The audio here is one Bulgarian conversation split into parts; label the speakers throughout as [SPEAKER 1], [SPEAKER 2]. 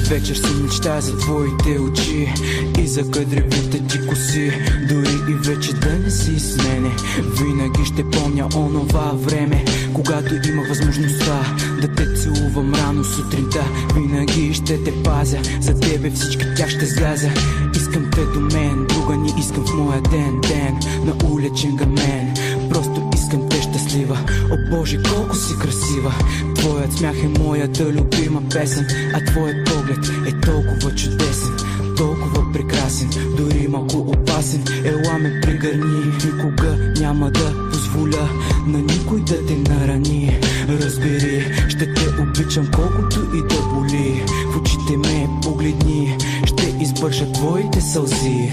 [SPEAKER 1] вечер си мечтая за твоите очи и за кадревите ти коси. Дори и вече да не си с мене, винаги ще помня онова време, когато имах възможността да те целувам рано сутринта. Винаги ще те пазя, за тебе всички тях ще сгазя. Искам те до мен, друга ни искам в моя ден, ден на уличен гамен. Просто искам те щастлива. О Боже, колко си красива. Твоят смях е моята любима песен, а твоят поглед е толкова чудесен, толкова прекрасен, дори малко опасен. Ела ме прегърни, никога няма да позволя на никой да те нарани. Разбери, ще те обичам колкото и да боли. В очите ме погледни, ще избържа твоите сълзи.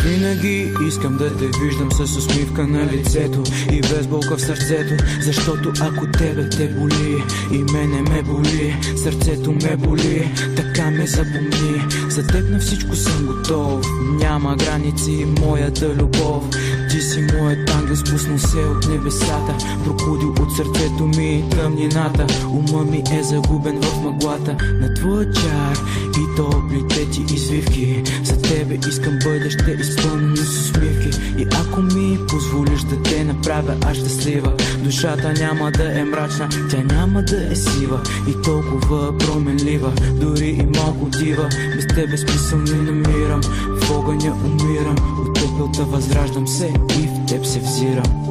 [SPEAKER 1] Винаги искам да те виждам с усмивка на лицето и без болка в сърцето, защото ако тебе те боли и мене ме боли, сърцето ме боли, така ме запомни. За теб на всичко съм готов, няма граници моята любов. Ти си моят ангел, спуснал се от небесата, пробудил от сърцето ми тъмнината. Ума ми е загубен в мъглата на твоя чар и топлите ти извивки. За тебе искам бъдеще изпълнено с усмивки. И ако ми позволиш да те направя аз щастлива, душата няма да е мрачна, тя няма да е сива и толкова променлива, дори и малко дива. Без тебе смисъл не намирам, в огъня умирам, от пепелта възраждам се и в теб се взирам.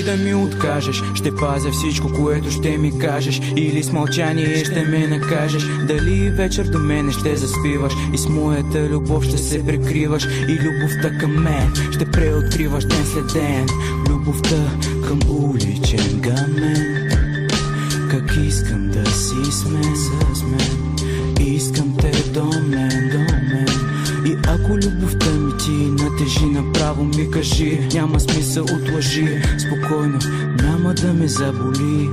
[SPEAKER 1] Да ми откажеш, ще пазя всичко, което ще ми кажеш, или с мълчание ще ме накажеш. Дали вечер до мене ще заспиваш и с моята любов ще се прикриваш, и любовта към мен ще преоткриваш ден след ден. Любовта към уличен гамен. Как искам да си с мен, искам те до мен, до мен. И ако любовта ми ти натежи, направо ми кажи, няма смисъл от лъжи. Спокойно, няма да ме заболи.